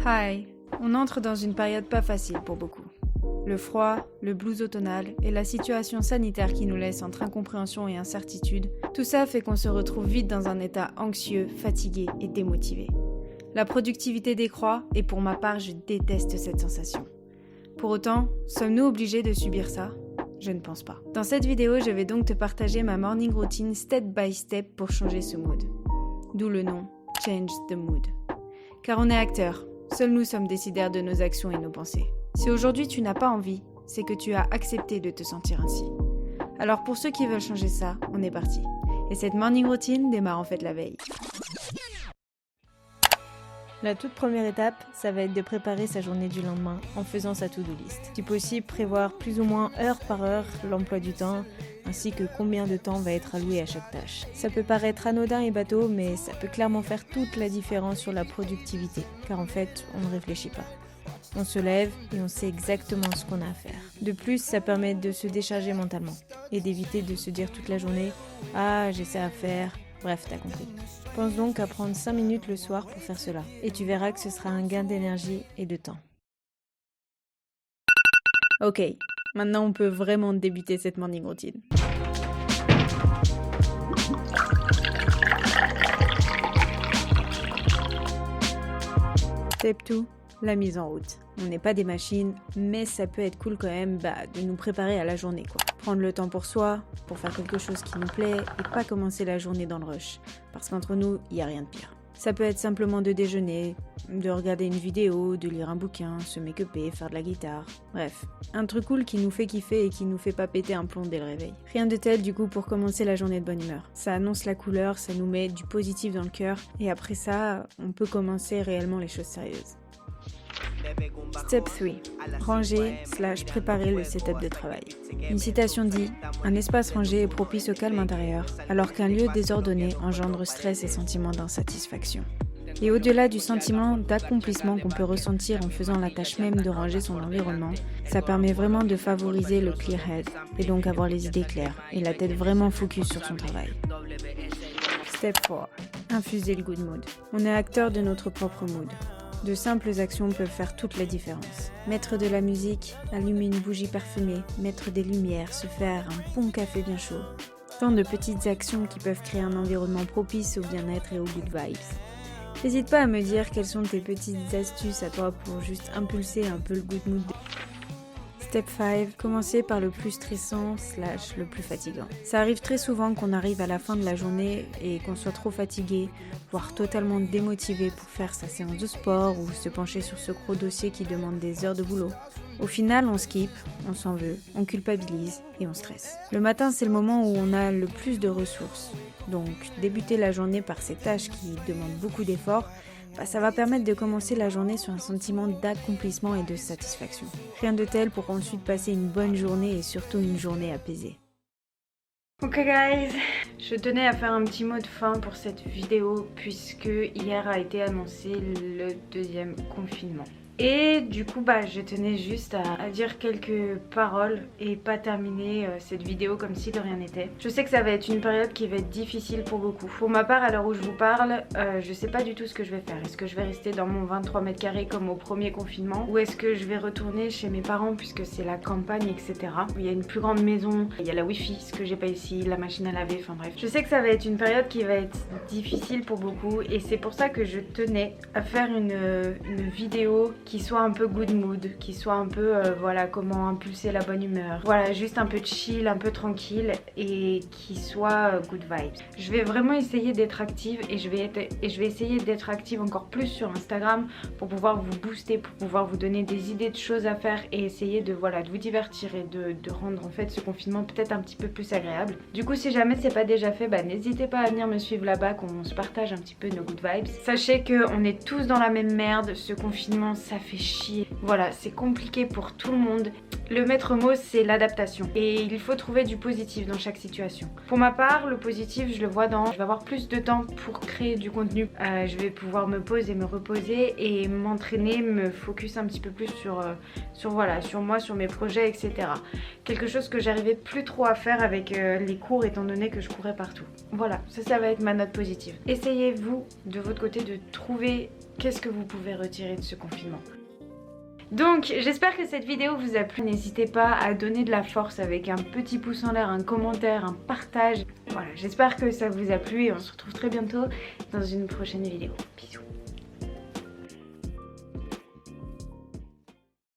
Hi, on entre dans une période pas facile pour beaucoup. Le froid, le blues automnal et la situation sanitaire qui nous laisse entre incompréhension et incertitude, tout ça fait qu'on se retrouve vite dans un état anxieux, fatigué et démotivé. La productivité décroît et pour ma part, je déteste cette sensation. Pour autant, sommes-nous obligés de subir ça ? Je ne pense pas. Dans cette vidéo, je vais donc te partager ma morning routine step by step pour changer ce mood. D'où le nom Change the Mood. Car on est acteurs, seuls nous sommes décideurs de nos actions et nos pensées. Si aujourd'hui tu n'as pas envie, c'est que tu as accepté de te sentir ainsi. Alors pour ceux qui veulent changer ça, on est parti. Et cette morning routine démarre en fait la veille. La toute première étape, ça va être de préparer sa journée du lendemain en faisant sa to-do list. Si possible, prévoir plus ou moins heure par heure l'emploi du temps, ainsi que combien de temps va être alloué à chaque tâche. Ça peut paraître anodin et bateau, mais ça peut clairement faire toute la différence sur la productivité, car en fait, on ne réfléchit pas. On se lève et on sait exactement ce qu'on a à faire. De plus, ça permet de se décharger mentalement et d'éviter de se dire toute la journée « Ah, j'ai ça à faire ». Bref, t'as compris. Pense donc à prendre 5 minutes le soir pour faire cela. Et tu verras que ce sera un gain d'énergie et de temps. Ok, maintenant on peut vraiment débuter cette morning routine. Step 2. La mise en route. On n'est pas des machines, mais ça peut être cool quand même de nous préparer à la journée quoi. Prendre le temps pour soi, pour faire quelque chose qui nous plaît et pas commencer la journée dans le rush. Parce qu'entre nous, il n'y a rien de pire. Ça peut être simplement de déjeuner, de regarder une vidéo, de lire un bouquin, se make-upper, faire de la guitare. Bref, un truc cool qui nous fait kiffer et qui nous fait pas péter un plomb dès le réveil. Rien de tel du coup pour commencer la journée de bonne humeur. Ça annonce la couleur, ça nous met du positif dans le cœur et après ça, on peut commencer réellement les choses sérieuses. Step 3. Ranger/préparer le setup de travail. Une citation dit « Un espace rangé est propice au calme intérieur, alors qu'un lieu désordonné engendre stress et sentiment d'insatisfaction. » Et au-delà du sentiment d'accomplissement qu'on peut ressentir en faisant la tâche même de ranger son environnement, ça permet vraiment de favoriser le clear head, et donc avoir les idées claires, et la tête vraiment focus sur son travail. Step 4. Infuser le good mood. On est acteur de notre propre mood. De simples actions peuvent faire toute la différence. Mettre de la musique, allumer une bougie parfumée, mettre des lumières, se faire un bon café bien chaud. Tant de petites actions qui peuvent créer un environnement propice au bien-être et aux good vibes. N'hésite pas à me dire quelles sont tes petites astuces à toi pour juste impulser un peu le good mood. Step 5. Commencer par le plus stressant / le plus fatigant. Ça arrive très souvent qu'on arrive à la fin de la journée et qu'on soit trop fatigué, voire totalement démotivé pour faire sa séance de sport ou se pencher sur ce gros dossier qui demande des heures de boulot. Au final, on skip, on s'en veut, on culpabilise et on stresse. Le matin, c'est le moment où on a le plus de ressources. Donc, débuter la journée par ces tâches qui demandent beaucoup d'efforts, ça va permettre de commencer la journée sur un sentiment d'accomplissement et de satisfaction. Rien de tel pour ensuite passer une bonne journée et surtout une journée apaisée. Ok guys, je tenais à faire un petit mot de fin pour cette vidéo puisque hier a été annoncé le 2e confinement. Et du coup je tenais juste à dire quelques paroles et pas terminer cette vidéo comme si de rien n'était. Je sais que ça va être une période qui va être difficile pour beaucoup. Pour ma part, à l'heure où je vous parle, je sais pas du tout ce que je vais faire. Est-ce que je vais rester dans mon 23 mètres carrés comme au premier confinement, ou est-ce que je vais retourner chez mes parents puisque c'est la campagne, etc. Il y a une plus grande maison, il y a la wifi, ce que j'ai pas ici, la machine à laver, enfin bref. Je sais que ça va être une période qui va être difficile pour beaucoup et c'est pour ça que je tenais à faire une vidéo qui soit un peu good mood, qui soit un peu voilà, comment impulser la bonne humeur, voilà, juste un peu chill, un peu tranquille et qui soit good vibes. Je vais vraiment essayer d'être active et je vais essayer d'être active encore plus sur Instagram pour pouvoir vous booster, pour pouvoir vous donner des idées de choses à faire et essayer de vous divertir et de rendre en fait ce confinement peut-être un petit peu plus agréable. Du coup, si jamais c'est pas déjà fait, n'hésitez pas à venir me suivre là-bas, qu'on se partage un petit peu nos good vibes. Sachez qu'on est tous dans la même merde, ce confinement ça fait chier. Voilà, c'est compliqué pour tout le monde. Le maître mot, c'est l'adaptation. Et il faut trouver du positif dans chaque situation. Pour ma part, le positif, je le vois dans... Je vais avoir plus de temps pour créer du contenu. Je vais pouvoir me poser, me reposer et m'entraîner, me focus un petit peu plus sur moi, sur mes projets, etc. Quelque chose que j'arrivais plus trop à faire avec les cours étant donné que je courais partout. Voilà, ça va être ma note positive. Essayez-vous, de votre côté, de trouver qu'est-ce que vous pouvez retirer de ce confinement? Donc j'espère que cette vidéo vous a plu, n'hésitez pas à donner de la force avec un petit pouce en l'air, un commentaire, un partage. Voilà, j'espère que ça vous a plu et on se retrouve très bientôt dans une prochaine vidéo. Bisous.